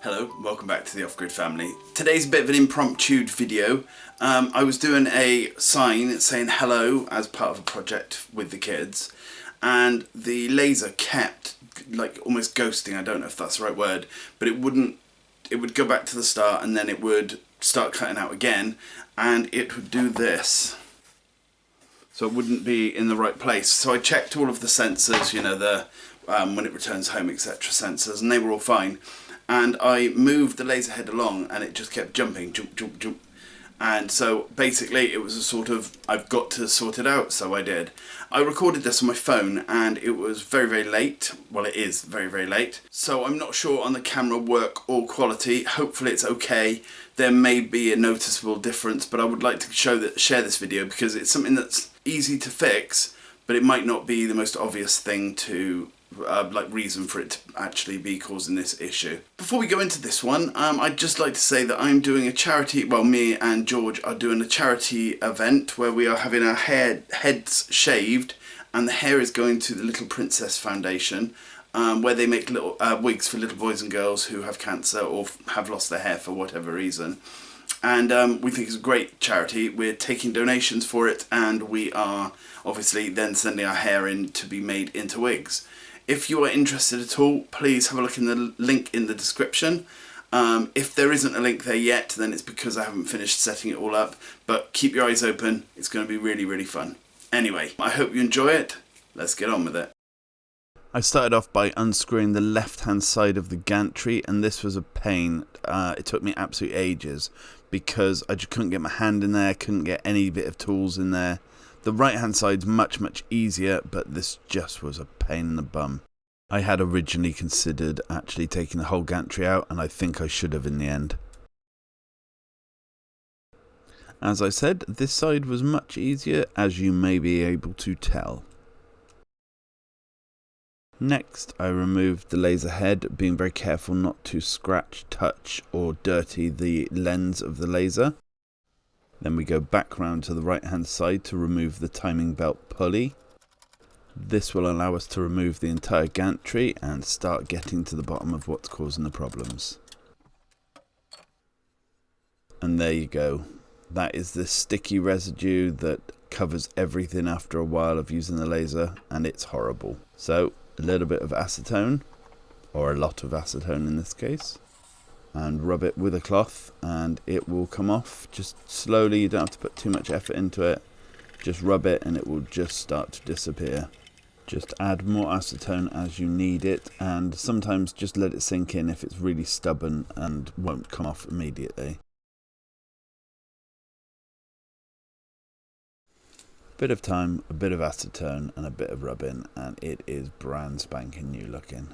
Hello, welcome back to the Off-Grid family. Today's a bit of an impromptu video. I was doing a sign saying hello as part of a project with the kids, and the laser kept like almost ghosting. I don't know if that's the right word, but it would go back to the start and then it would start cutting out again, and it would do this. So it wouldn't be in the right place. So I checked all of the sensors, you know, the when it returns home, etc. sensors, and they were all fine. And I moved the laser head along and it just kept jumping, jump, jump, jump. And so basically it was a sort of, I've got to sort it out, so I did. I recorded this on my phone and it was very, very late. Well, it is very, very late. So I'm not sure on the camera work or quality. Hopefully it's okay. There may be a noticeable difference, but I would like to share this video because it's something that's easy to fix, but it might not be the most obvious thing to reason for it to actually be causing this issue. Before we go into this one, I'd just like to say that I'm doing a charity, well, me and George are doing a charity event where we are having our heads shaved, and the hair is going to the Little Princess Foundation, where they make little wigs for little boys and girls who have cancer or have lost their hair for whatever reason. And we think it's a great charity. We're taking donations for it, and we are obviously then sending our hair in to be made into wigs. If you are interested at all, please have a look in the link in the description. If there isn't a link there yet, then it's because I haven't finished setting it all up, but keep your eyes open. It's going to be really, really fun. Anyway, I hope you enjoy it. Let's get on with it. I started off by unscrewing the left-hand side of the gantry, and this was a pain. It took me absolute ages because I just couldn't get my hand in there, couldn't get any bit of tools in there. The right-hand side's much easier, but this just was a pain in the bum. I had originally considered actually taking the whole gantry out, and I think I should have in the end. As I said, this side was much easier, as you may be able to tell. Next, I removed the laser head, being very careful not to scratch, touch, or dirty the lens of the laser. Then we go back round to the right hand side to remove the timing belt pulley. This will allow us to remove the entire gantry and start getting to the bottom of what's causing the problems. And there you go. That is the sticky residue that covers everything after a while of using the laser, and it's horrible. So a little bit of acetone, or a lot of acetone in this case, and rub it with a cloth and it will come off just slowly. You don't have to put too much effort into it, just rub it and it will just start to disappear. Just add more acetone as you need it, and sometimes just let it sink in if it's really stubborn and won't come off immediately. Bit of time, a bit of acetone and a bit of rubbing, and it is brand spanking new looking.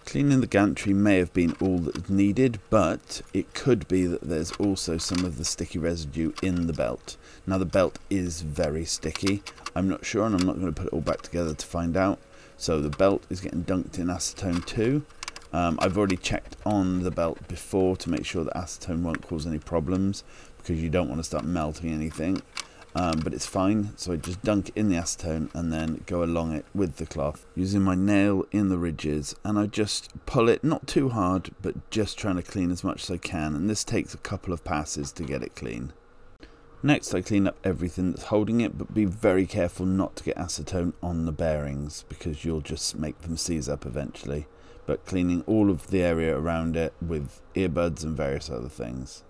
Cleaning the gantry may have been all that's needed, but it could be that there's also some of the sticky residue in the belt. Now the belt is very sticky. I'm not sure, and I'm not going to put it all back together to find out. So the belt is getting dunked in acetone too. I've already checked on the belt before to make sure that acetone won't cause any problems, because you don't want to start melting anything. But it's fine, so I just dunk it in the acetone and then go along it with the cloth using my nail in the ridges, and I just pull it, not too hard, but just trying to clean as much as I can, and this takes a couple of passes to get it clean. Next, I clean up everything that's holding it, but be very careful not to get acetone on the bearings because you'll just make them seize up eventually. But cleaning all of the area around it with earbuds and various other things.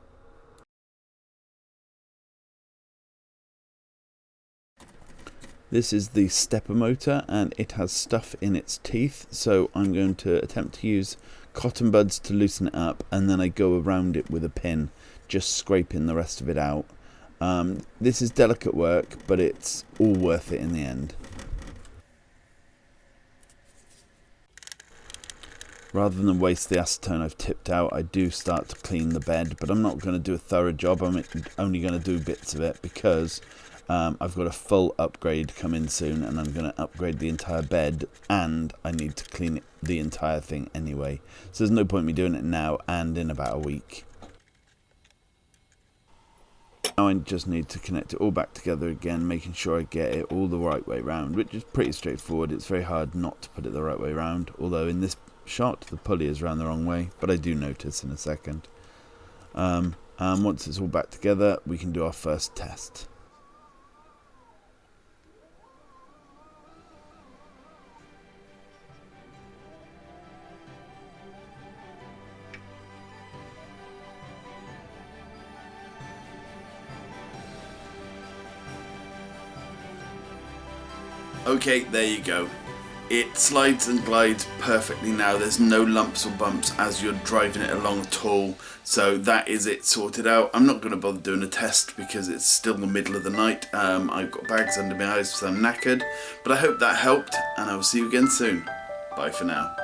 This is the stepper motor, and it has stuff in its teeth, so I'm going to attempt to use cotton buds to loosen it up, and then I go around it with a pin, just scraping the rest of it out. This is delicate work, but it's all worth it in the end. Rather than waste the acetone I've tipped out, I do start to clean the bed, but I'm not going to do a thorough job. I'm only going to do bits of it because I've got a full upgrade coming soon, and I'm going to upgrade the entire bed, and I need to clean the entire thing anyway. So there's no point me doing it now and in about a week. Now I just need to connect it all back together again, making sure I get it all the right way round, which is pretty straightforward. It's very hard not to put it the right way round, although in this shot. The pulley is round the wrong way, but I do notice in a second. And once it's all back together, we can do our first test. Okay, there you go. It slides and glides perfectly now. There's no lumps or bumps as you're driving it along at all. So that is it sorted out. I'm not going to bother doing a test because it's still the middle of the night. I've got bags under my eyes so I'm knackered. But I hope that helped, and I will see you again soon. Bye for now.